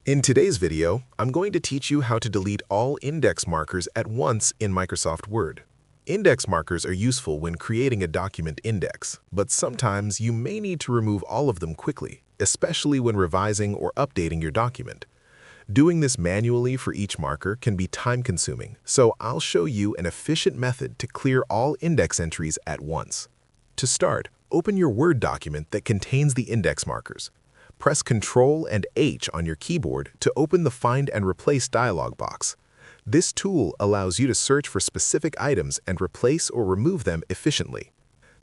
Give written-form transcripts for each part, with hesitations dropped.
In today's video, I'm going to teach you how to delete all index markers at once in Microsoft Word. Index markers are useful when creating a document index, but sometimes you may need to remove all of them quickly, especially when revising or updating your document. Doing this manually for each marker can be time-consuming, so I'll show you an efficient method to clear all index entries at once. To start, open your Word document that contains the index markers. Press Ctrl and H on your keyboard to open the Find and Replace dialog box. This tool allows you to search for specific items and replace or remove them efficiently.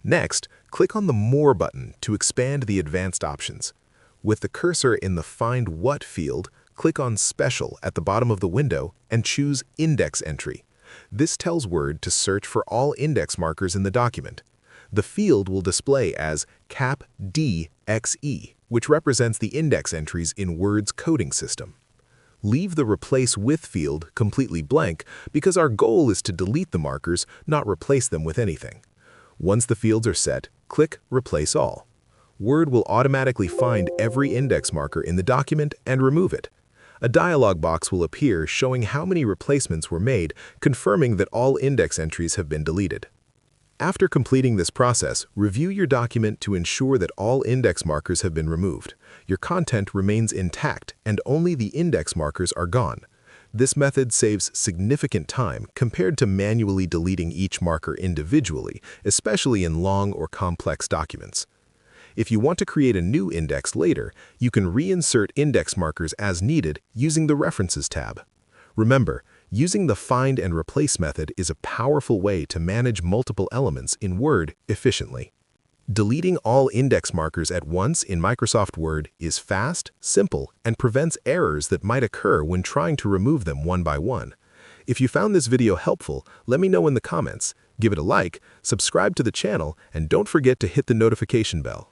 Next, click on the More button to expand the advanced options. With the cursor in the Find What field, click on Special at the bottom of the window and choose Index Entry. This tells Word to search for all index markers in the document. The field will display as cap DXE, which represents the index entries in Word's coding system. Leave the Replace With field completely blank because our goal is to delete the markers, not replace them with anything. Once the fields are set, click Replace All. Word will automatically find every index marker in the document and remove it. A dialog box will appear showing how many replacements were made, confirming that all index entries have been deleted. After completing this process, review your document to ensure that all index markers have been removed. Your content remains intact and only the index markers are gone. This method saves significant time compared to manually deleting each marker individually, especially in long or complex documents. If you want to create a new index later, you can reinsert index markers as needed using the References tab. Remember, using the Find and Replace method is a powerful way to manage multiple elements in Word efficiently. Deleting all index markers at once in Microsoft Word is fast, simple, and prevents errors that might occur when trying to remove them one by one. If you found this video helpful, let me know in the comments. Give it a like, subscribe to the channel, and don't forget to hit the notification bell.